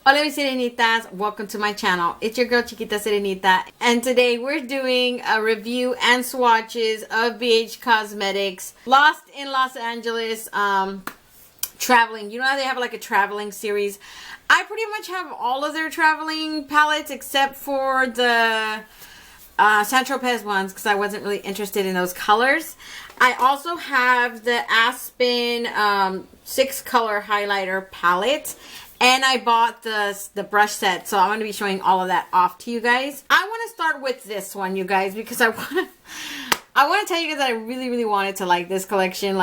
Hola mis sirenitas, welcome to my channel. It's your girl Chiquita Sirenita, and today we're doing a review and swatches of BH Cosmetics Lost in Los Angeles traveling. You know how they have like a traveling series? I pretty much have all of their traveling palettes except for the San Tropez ones because I wasn't really interested in those colors. I also have the Aspen 6-color highlighter palette. And I bought the brush set, so I'm going to be showing all of that off to you guys. I want to start with this one, you guys, because I want to tell you guys that I really wanted to like this collection,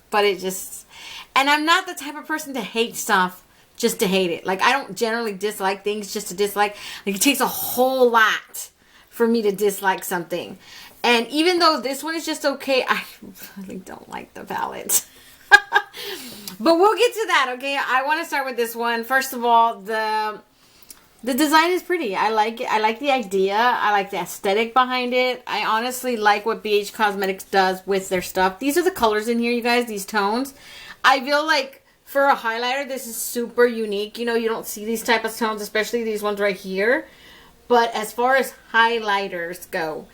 but it just, and I'm not the type of person to hate stuff just to hate it. Like, I don't generally dislike things just to dislike. Like, it takes a whole lot for me to dislike something. And even though this one is just okay, I really don't like the palette. But we'll get to that, okay? I want to start with this one. First of all, the design is pretty. I like it. I like the idea. I like the aesthetic behind it. I honestly like what BH Cosmetics does with their stuff. These are the colors in here, you guys, these tones. I feel like for a highlighter, this is super unique. You know, you don't see these type of tones, especially these ones right here. But as far as highlighters go,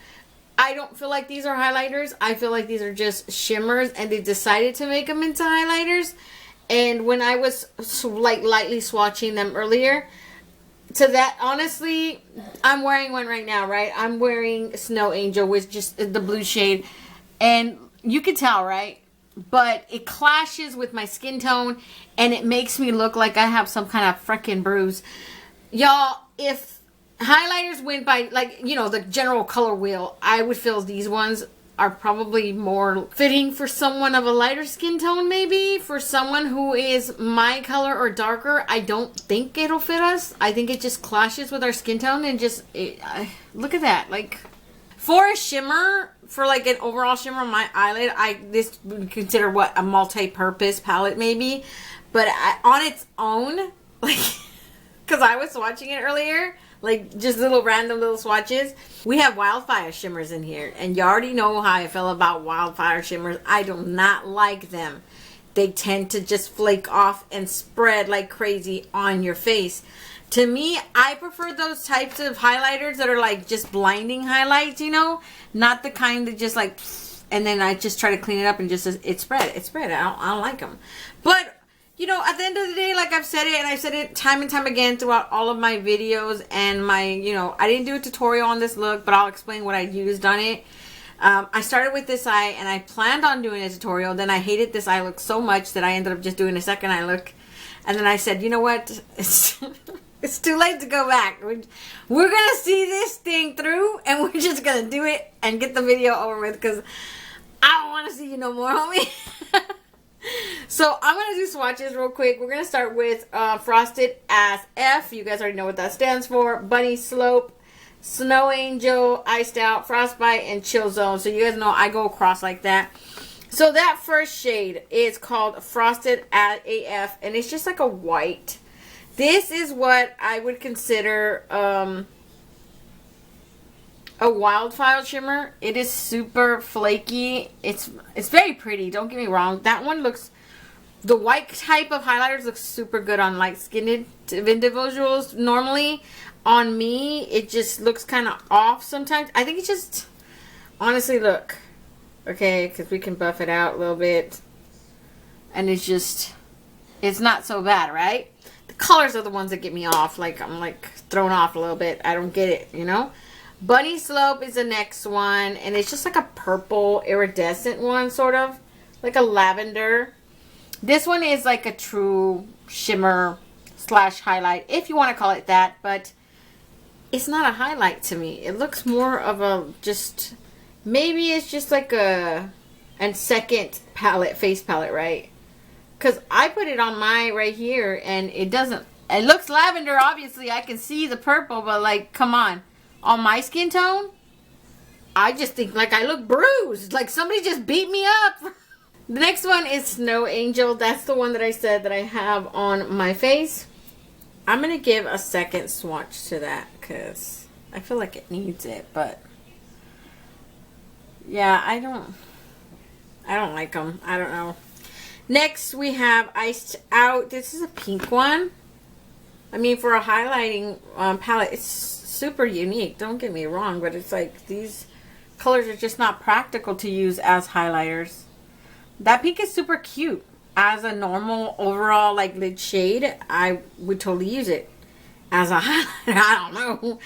I don't feel like these are highlighters. I feel like these are just shimmers, and they decided to make them into highlighters. And when I was like lightly swatching them earlier, to that, honestly, I'm wearing one right now, right? I'm wearing Snow Angel with just the blue shade, and you can tell, right? But it clashes with my skin tone, and it makes me look like I have some kind of freaking bruise. Y'all, if highlighters went by, like, you know, the general color wheel, I would feel these ones are probably more fitting for someone of a lighter skin tone, maybe. For someone who is my color or darker, I don't think it'll fit us. I think it just clashes with our skin tone, and just, look at that. Like, for a shimmer, for like an overall shimmer on my eyelid, this would consider what, a multi-purpose palette maybe. But on its own, like, because I was swatching it earlier, like just random little swatches. We have wildfire shimmers in here, and you already know how I feel about wildfire shimmers. I do not like them. They tend to just flake off and spread like crazy on your face. To me, I prefer those types of highlighters that are like just blinding highlights, you know, not the kind that just like, and then I just try to clean it up and just it spread. I don't like them. But you know, at the end of the day, like I've said it, and I've said it time and time again throughout all of my videos and my, you know, I didn't do a tutorial on this look, but I'll explain what I used on it. I started with this eye, and I planned on doing a tutorial. Then I hated this eye look so much that I ended up just doing a second eye look. And then I said, you know what? It's too late to go back. We're going to see this thing through, and we're just going to do it and get the video over with, because I don't want to see you no more, homie. So I'm going to do swatches real quick. We're going to start with Frosted As F. You guys already know what that stands for. Bunny Slope, Snow Angel, Iced Out, Frostbite, and Chill Zone. So you guys know I go across like that. So that first shade is called Frosted As AF, and it's just like a white. This is what I would consider a wildfire shimmer. It is super flaky. It's very pretty, don't get me wrong. That one looks, the white type of highlighters looks super good on light skinned individuals. Normally on me it just looks kind of off sometimes. I think it's just, honestly, look, okay, because we can buff it out a little bit, and it's just, it's not so bad, right? The colors are the ones that get me off. Like, I'm like thrown off a little bit. I don't get it, you know. Bunny Slope is the next one, and it's just like a purple iridescent one, sort of like a lavender. This one is like a true shimmer slash highlight, if you want to call it that, but it's not a highlight to me. It looks more of a just, maybe it's just like a second palette, face palette, right? Because I put it on my right here, and it doesn't, it looks lavender, obviously. I can see the purple, but like, come on. On my skin tone, I just think like I look bruised. Like somebody just beat me up. The next one is Snow Angel. That's the one that I said that I have on my face. I'm going to give a second swatch to that because I feel like it needs it. But yeah, I don't like them. I don't know. Next we have Iced Out. This is a pink one. I mean, for a highlighting palette, it's super unique. Don't get me wrong, but it's like these colors are just not practical to use as highlighters. That pink is super cute. As a normal overall like lid shade, I would totally use it. As a highlighter, I don't know.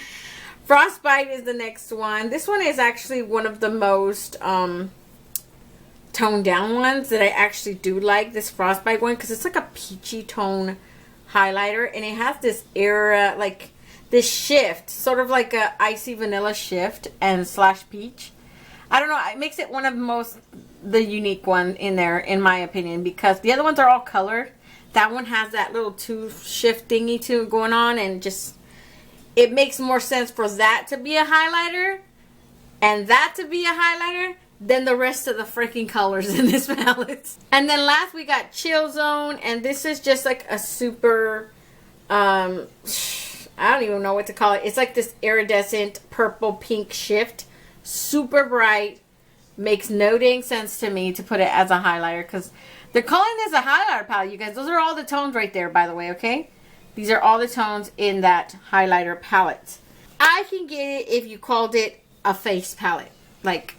Frostbite is the next one. This one is actually one of the most toned down ones that I actually do like. This Frostbite one, because it's like a peachy tone highlighter, and it has this era, like this shift, sort of like a icy vanilla shift and slash peach. I don't know, it makes it one of the unique one in there, in my opinion, because the other ones are all colored. That one has that little two shift thingy too going on, and just it makes more sense for that to be a highlighter and that to be a highlighter than the rest of the freaking colors in this palette. And then last we got Chill Zone, and this is just like a super, I don't even know what to call it. It's like this iridescent purple pink shift. Super bright. Makes no dang sense to me to put it as a highlighter, because they're calling this a highlighter palette, you guys. Those are all the tones right there, by the way, okay? These are all the tones in that highlighter palette. I can get it if you called it a face palette. Like,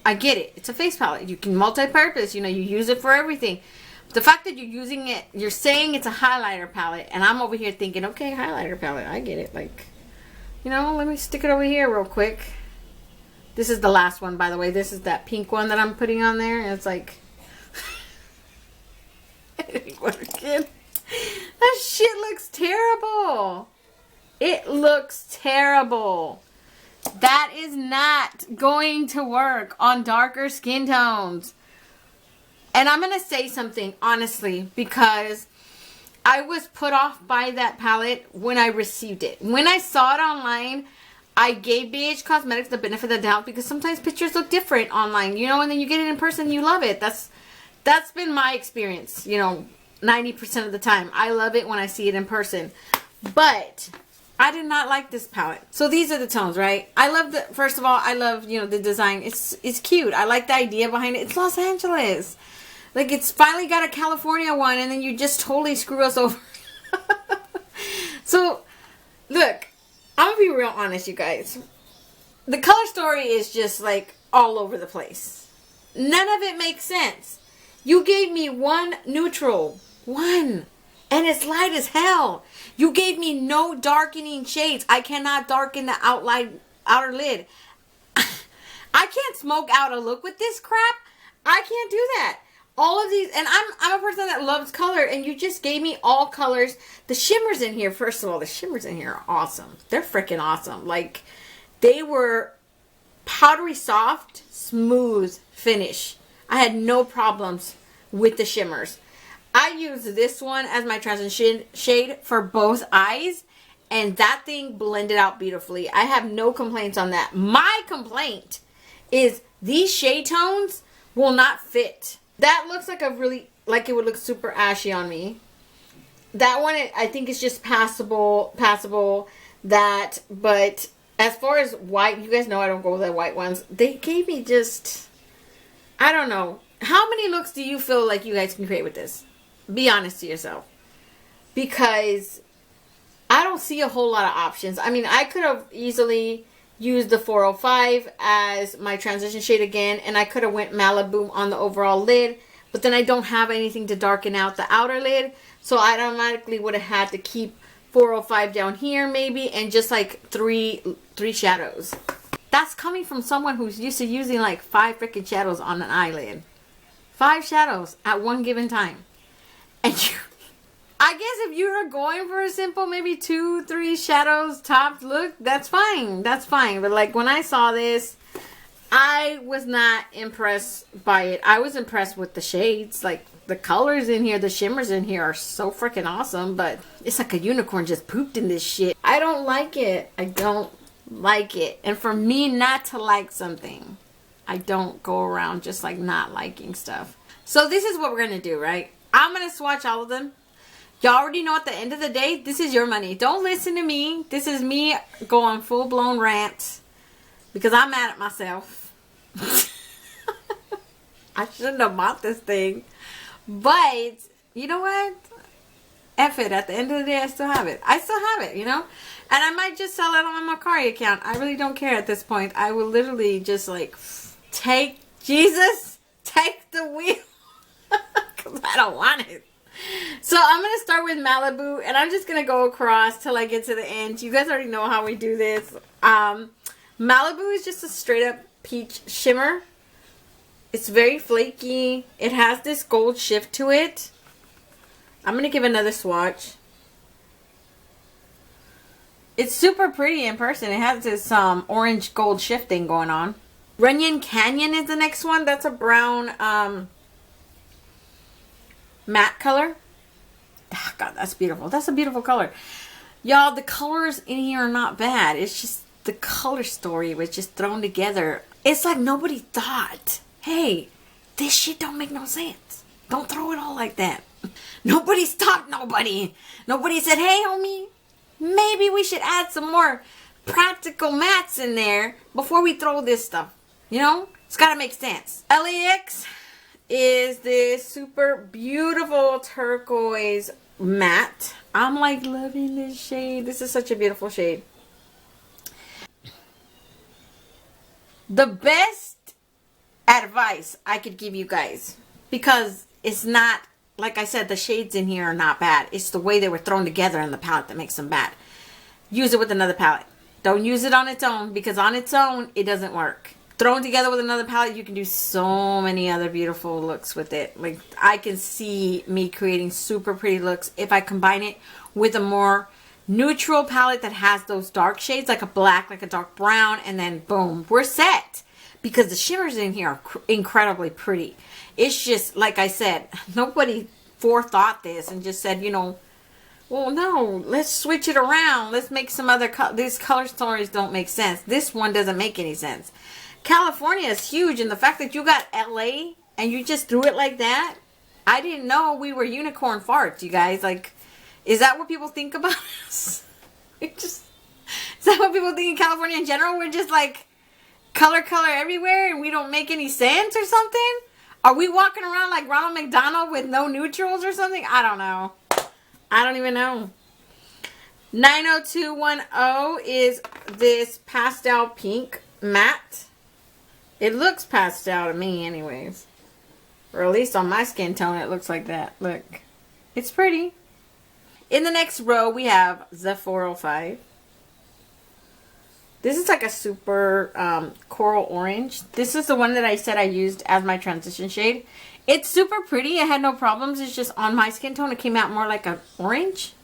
I get it. It's a face palette. You can multi-purpose. You know, you use it for everything. The fact that you're using it, you're saying it's a highlighter palette, and I'm over here thinking, okay, highlighter palette. I get it. Like, you know, let me stick it over here real quick. This is the last one, by the way. This is that pink one that I'm putting on there, and it's like, that shit looks terrible. It looks terrible. That is not going to work on darker skin tones. And I'm going to say something, honestly, because I was put off by that palette when I received it. When I saw it online, I gave BH Cosmetics the benefit of the doubt, because sometimes pictures look different online, you know, and then you get it in person, you love it. That's been my experience, you know, 90% of the time. I love it when I see it in person. But I did not like this palette. So these are the tones, right? I love the, first of all, I love, you know, the design. It's cute. I like the idea behind it. It's Los Angeles. Like, it's finally got a California one, and then you just totally screw us over. So, look, I'm gonna be real honest, you guys. The color story is just, like, all over the place. None of it makes sense. You gave me one neutral. One. And it's light as hell. You gave me no darkening shades. I cannot darken the outer lid. I can't smoke out a look with this crap. I can't do that. All of these, and I'm a person that loves color, and you just gave me all colors. The shimmers in here, first of all, the shimmers in here are awesome. They're freaking awesome. Like, they were powdery soft, smooth finish. I had no problems with the shimmers. I used this one as my transition shade for both eyes, and that thing blended out beautifully. I have no complaints on that. My complaint is these shade tones will not fit. That looks like a really, like it would look super ashy on me. That one, I think is just passable, that, but as far as white, you guys know I don't go with the white ones. They gave me just, I don't know. How many looks do you feel like you guys can create with this? Be honest to yourself. Because I don't see a whole lot of options. I mean, I could have easily used the 405 as my transition shade again, and I could have went Malibu on the overall lid, but then I don't have anything to darken out the outer lid, so I automatically would have had to keep 405 down here maybe, and just like three shadows. That's coming from someone who's used to using like 5 freaking shadows on an eyelid. 5 shadows at one given time. And you, I guess if you are going for a simple maybe 2-3 shadows tops look, that's fine. That's fine. But like when I saw this, I was not impressed by it. I was impressed with the shades. Like the colors in here, the shimmers in here are so freaking awesome. But it's like a unicorn just pooped in this shit. I don't like it. I don't like it. And for me not to like something, I don't go around just like not liking stuff. So this is what we're going to do, right? I'm going to swatch all of them. Y'all already know at the end of the day, this is your money. Don't listen to me. This is me going full-blown rant because I'm mad at myself. I shouldn't have bought this thing. But, you know what? F it. At the end of the day, I still have it. I still have it, you know? And I might just sell it on my Mercari account. I really don't care at this point. I will literally just like, take the wheel. Because I don't want it. So I'm going to start with Malibu. And I'm just going to go across till I get to the end. You guys already know how we do this. Malibu is just a straight up peach shimmer. It's very flaky. It has this gold shift to it. I'm going to give another swatch. It's super pretty in person. It has this orange gold shifting going on. Runyon Canyon is the next one. That's a brown matte color. Oh, God, that's beautiful. That's a beautiful color. Y'all, the colors in here are not bad. It's just the color story was just thrown together. It's like nobody thought, hey, this shit don't make no sense. Don't throw it all like that. Nobody stopped nobody. Nobody said, hey, homie, maybe we should add some more practical mattes in there before we throw this stuff. You know, it's got to make sense. LAX is this super beautiful turquoise matte. I'm like loving this shade. This is such a beautiful shade. The best advice I could give you guys, because it's not, like I said, the shades in here are not bad. It's the way they were thrown together in the palette that makes them bad. Use it with another palette. Don't use it on its own, because on its own, it doesn't work. Thrown together with another palette, you can do so many other beautiful looks with it. Like, I can see me creating super pretty looks if I combine it with a more neutral palette that has those dark shades, like a black, like a dark brown, and then boom, we're set. Because the shimmers in here are incredibly pretty. It's just, like I said, nobody forethought this and just said, you know, well, no, let's switch it around. Let's make some other, these color stories don't make sense. This one doesn't make any sense. California is huge, and the fact that you got LA and you just threw it like that, I didn't know we were unicorn farts, you guys. Like, is that what people think about us? Is that what people think in California in general? We're just like color everywhere and we don't make any sense or something? Are we walking around like Ronald McDonald with no neutrals or something? I don't know. I don't even know. 90210 is this pastel pink matte. It looks pastel to me anyways. Or at least on my skin tone it looks like that. Look. It's pretty. In the next row we have the 405. This is like a super coral orange. This is the one that I said I used as my transition shade. It's super pretty. I had no problems. It's just on my skin tone it came out more like an orange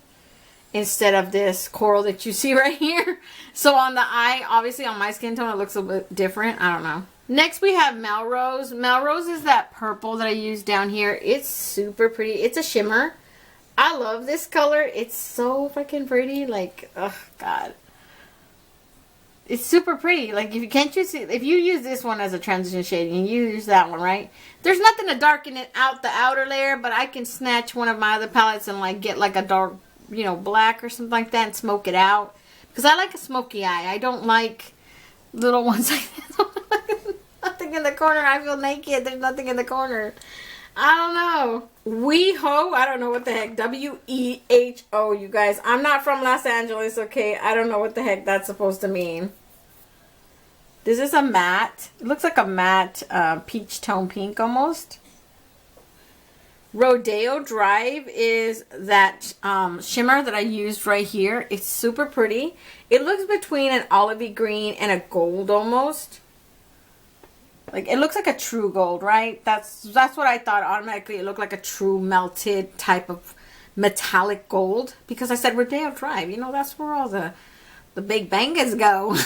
instead of this coral that you see right here. So on the eye, obviously on my skin tone it looks a bit different. I don't know. Next we have Melrose. Melrose is that purple that I used down here. It's super pretty. It's a shimmer. I love this color. It's so freaking pretty. Like, oh God. It's super pretty. Like, if you use this one as a transition shade and you use that one, right? There's nothing to darken it out the outer layer, but I can snatch one of my other palettes and like get like a dark, you know, black or something like that and smoke it out. Because I like a smoky eye. I don't like little ones like this. Nothing in the corner. I feel naked. There's nothing in the corner. I don't know. WeHo. I don't know what the heck. W-E-H-O, you guys. I'm not from Los Angeles, okay? I don't know what the heck that's supposed to mean. This is a matte. It looks like a matte peach tone pink almost. Rodeo Drive is that shimmer that I used right here. It's super pretty. It looks between an olivey green and a gold almost. Like, it looks like a true gold, right? That's what I thought automatically. It looked like a true melted type of metallic gold. Because I said Rodeo Drive. You know, that's where all the big bangers go.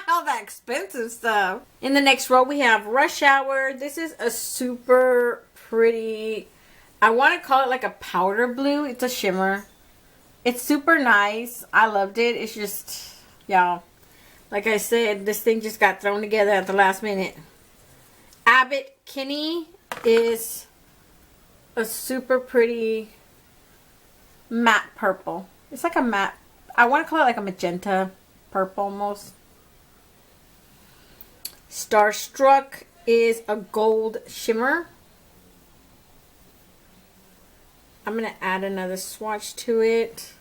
All that expensive stuff. In the next row, we have Rush Hour. This is a super pretty, I want to call it like a powder blue. It's a shimmer. It's super nice. I loved it. It's just, y'all, like I said, this thing just got thrown together at the last minute. Abbott Kinney is a super pretty matte purple. It's like a matte, I want to call it like a magenta purple almost. Starstruck is a gold shimmer. I'm going to add another swatch to it.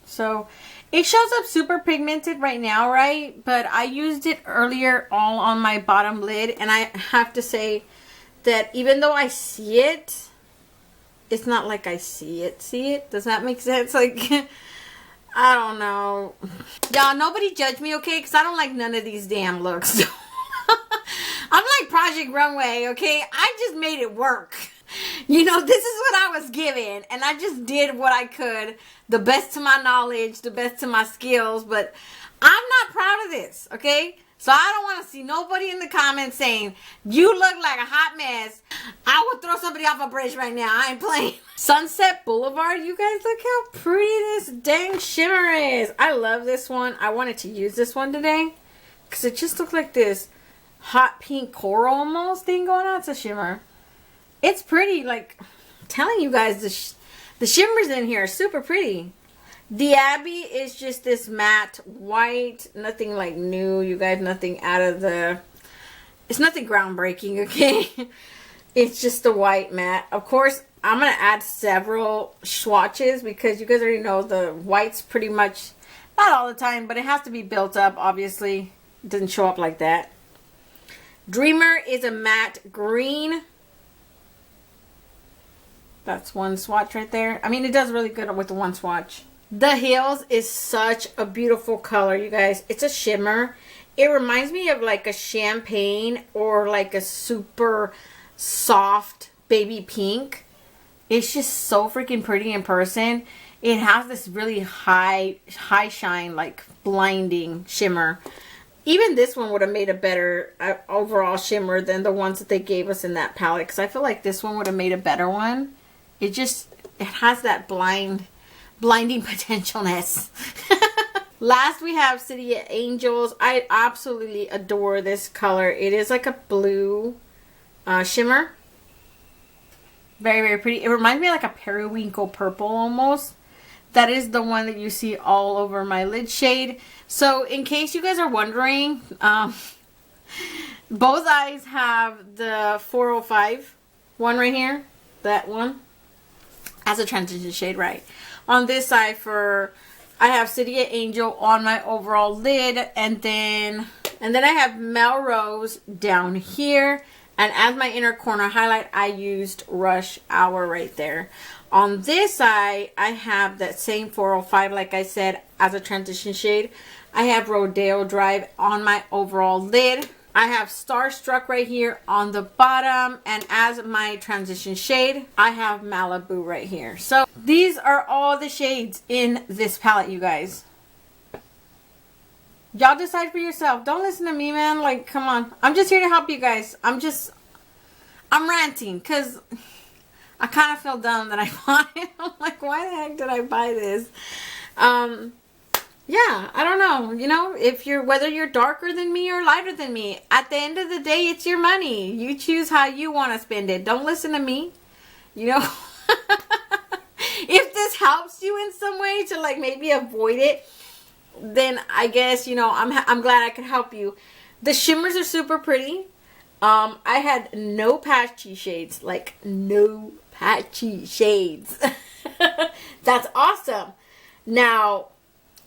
So it shows up super pigmented right now, right? But I used it earlier all on my bottom lid, and I have to say that even though I see it, it's not like I see it. See it? Does that make sense? Like, I don't know. Y'all, nobody judge me, okay? Because I don't like none of these damn looks. I'm like Project Runway, okay? I just made it work. You know, this is what I was given, and I just did what I could, the best to my knowledge, the best to my skills, but I'm not proud of this, okay? So I don't want to see nobody in the comments saying, you look like a hot mess. I would throw somebody off a bridge right now. I ain't playing. Sunset Boulevard, you guys, look how pretty this dang shimmer is. I love this one. I wanted to use this one today because it just looked like this hot pink coral almost thing going on. It's a shimmer. It's pretty, like, I'm telling you guys, the shimmers in here are super pretty. The Abbey is just this matte white, nothing like new, you guys, nothing out of the, it's nothing groundbreaking, okay? It's just a white matte. Of course, I'm going to add several swatches because you guys already know the white's pretty much, not all the time, but it has to be built up, obviously. It doesn't show up like that. Dreamer is a matte green. That's one swatch right there. I mean, it does really good with the one swatch. The Hills is such a beautiful color, you guys. It's a shimmer. It reminds me of like a champagne or like a super soft baby pink. It's just so freaking pretty in person. It has this really high shine, like blinding shimmer. Even this one would have made a better overall shimmer than the ones that they gave us in that palette. Because I feel like this one would have made a better one. It has that blinding potentialness. Last we have City of Angels. I absolutely adore this color. It is like a blue shimmer. Very, very pretty. It reminds me of like a periwinkle purple almost. That is the one that you see all over my lid shade. So in case you guys are wondering, both eyes have the 405 one right here. That one. As a transition shade, right? On this side I have City of Angel on my overall lid, and then I have Melrose down here, and as my inner corner highlight I used Rush Hour right there. On this side I have that same 405, like I said, as a transition shade. I have Rodeo Drive on my overall lid. I have Starstruck right here on the bottom, and as my transition shade, I have Malibu right here. So these are all the shades in this palette, you guys. Y'all decide for yourself. Don't listen to me, man. Like, come on. I'm just here to help you guys. I'm ranting because I kind of feel dumb that I bought it. I'm like, why the heck did I buy this? Yeah, I don't know. You know, whether you're darker than me or lighter than me, at the end of the day, it's your money. You choose how you want to spend it. Don't listen to me. You know, if this helps you in some way to like maybe avoid it, then I guess, you know, I'm glad I could help you. The shimmers are super pretty. I had no patchy shades, like no patchy shades. That's awesome. Now,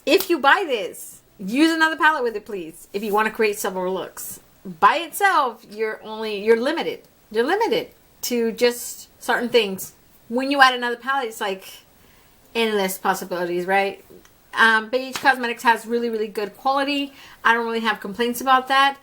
if you buy this, use another palette with it, please. If you want to create several looks. By itself, you're limited. You're limited to just certain things. When you add another palette, it's like endless possibilities, right? BH Cosmetics has really, really good quality. I don't really have complaints about that.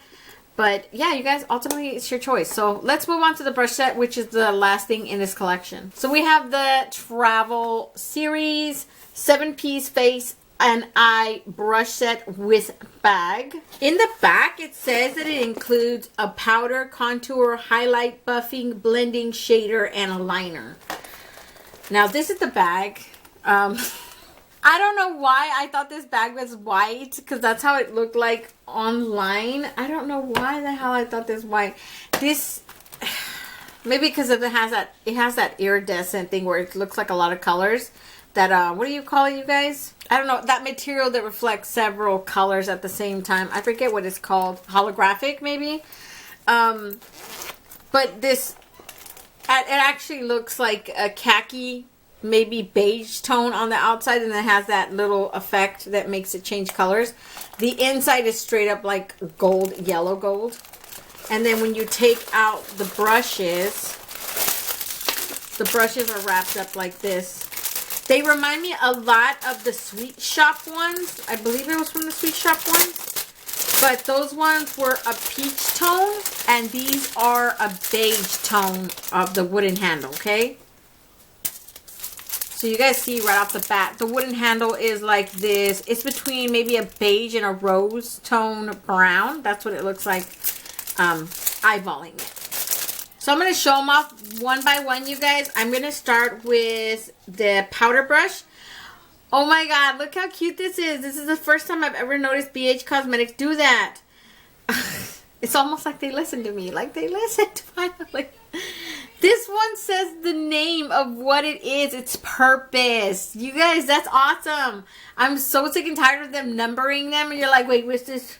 But yeah, you guys, ultimately it's your choice. So let's move on to the brush set, which is the last thing in this collection. So we have the Travel Series 7-piece face and eye brush set with bag. In the back, it says that it includes a powder, contour, highlight, buffing, blending, shader, and a liner. Now, this is the bag. I don't know why I thought this bag was white, because that's how it looked like online. I don't know why the hell I thought this white. This, maybe because it has that iridescent thing where it looks like a lot of colors. That, what do you call it, you guys? I don't know, that material that reflects several colors at the same time. I forget what it's called. Holographic, maybe? But But this, it actually looks like a khaki, maybe beige tone on the outside, and it has that little effect that makes it change colors. The inside is straight up like gold, yellow gold. And then when you take out the brushes are wrapped up like this. They remind me a lot of the Sweet Shop ones. I believe it was from the Sweet Shop ones. But those ones were a peach tone, and these are a beige tone of the wooden handle, okay? So you guys see right off the bat, the wooden handle is like this. It's between maybe a beige and a rose tone brown. That's what it looks like, eyeballing it. So I'm going to show them off one by one, you guys. I'm going to start with the powder brush. Oh my god, look how cute this is. This is the first time I've ever noticed BH Cosmetics do that. It's almost like they listened to me. Like they listened finally. This one says the name of what it is. It's purpose. You guys, that's awesome. I'm so sick and tired of them numbering them. And you're like, wait, what's this?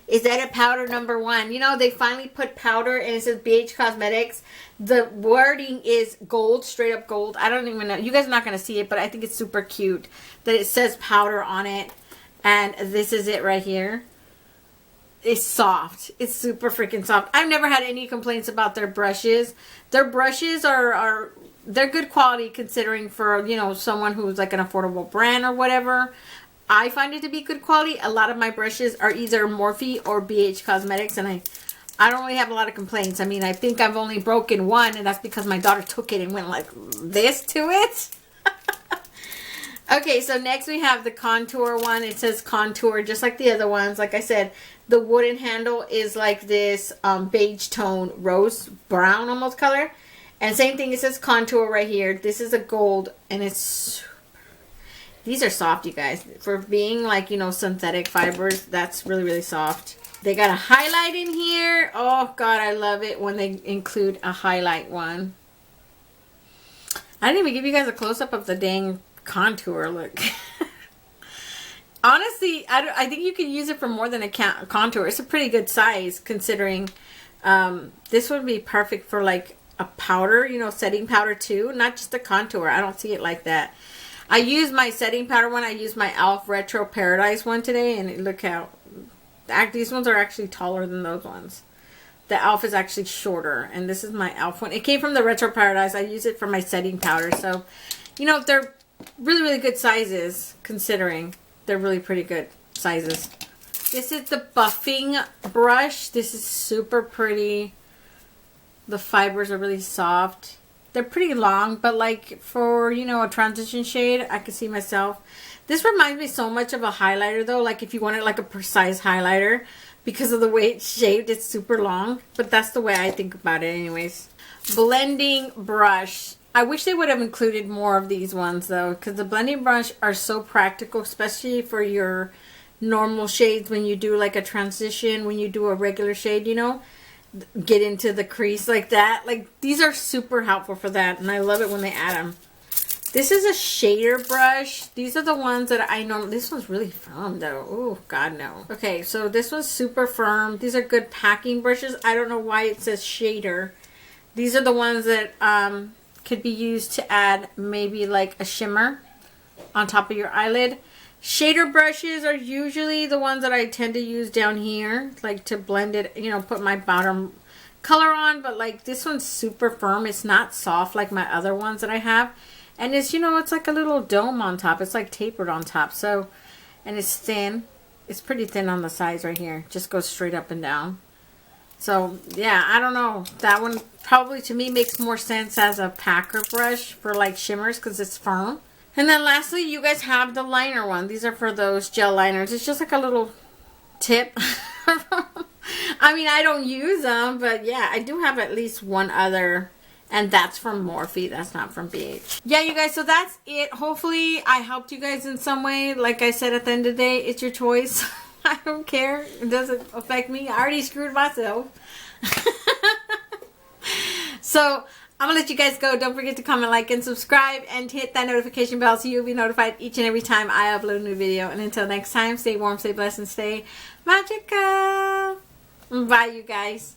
Is that a powder number 1? You know, they finally put powder and it says BH Cosmetics. The wording is gold, straight up gold. I don't even know. You guys are not going to see it, but I think it's super cute that it says powder on it. And this is it right here. It's soft. It's super freaking soft. I've never had any complaints about their brushes. Their brushes they're good quality considering for, you know, someone who's like an affordable brand or whatever. I find it to be good quality. A lot of my brushes are either Morphe or BH Cosmetics, and I don't really have a lot of complaints. I mean, I think I've only broken one, and that's because my daughter took it and went like this to it. Okay, so next we have the contour one. It says contour just like the other ones. Like I said, the wooden handle is like this beige tone, rose brown almost color. And same thing, it says contour right here. This is a gold, and it's... These are soft, you guys. For being like, you know, synthetic fibers, that's really, really soft. They got a highlight in here. Oh, God, I love it when they include a highlight one. I didn't even give you guys a close-up of the dang contour. Look. Honestly, I think you can use it for more than a contour. It's a pretty good size considering this would be perfect for like a powder, you know, setting powder too. Not just a contour. I don't see it like that. I use my setting powder one. I used my e.l.f. Retro Paradise one today, and look how these ones are actually taller than those ones. The e.l.f. is actually shorter, and this is my e.l.f. one. It came from the Retro Paradise. I use it for my setting powder, so you know they're really, really good sizes considering they're really pretty good sizes. This is the buffing brush. This is super pretty. The fibers are really soft. They're pretty long, but like for, you know, a transition shade, I could see myself. This reminds me so much of a highlighter though. Like if you wanted like a precise highlighter, because of the way it's shaped, it's super long. But that's the way I think about it anyways. Blending brush. I wish they would have included more of these ones though, because the blending brush are so practical, especially for your normal shades when you do like a transition, when you do a regular shade, you know. Get into the crease like that. Like these are super helpful for that, and I love it when they add them. This is a shader brush. These are the ones that I know. This one's really firm though. Oh god, no. Okay, so this one's super firm. These are good packing brushes. I don't know why it says shader. These are the ones that could be used to add maybe like a shimmer on top of your eyelid. Shader brushes are usually the ones that I tend to use down here, like to blend it, you know, put my bottom color on. But like this one's super firm. It's not soft like my other ones that I have. And it's, you know, it's like a little dome on top. It's like tapered on top. So, and it's thin. It's pretty thin on the sides right here. Just goes straight up and down. So, yeah, I don't know. That one probably to me makes more sense as a packer brush for like shimmers because it's firm. And then lastly, you guys have the liner one. These are for those gel liners. It's just like a little tip. I mean, I don't use them, but yeah, I do have at least one other. And that's from Morphe. That's not from BH. Yeah, you guys, so that's it. Hopefully, I helped you guys in some way. Like I said, at the end of the day, it's your choice. I don't care. It doesn't affect me. I already screwed myself. So, I'm going to let you guys go. Don't forget to comment, like, and subscribe. And hit that notification bell so you'll be notified each and every time I upload a new video. And until next time, stay warm, stay blessed, and stay magical. Bye, you guys.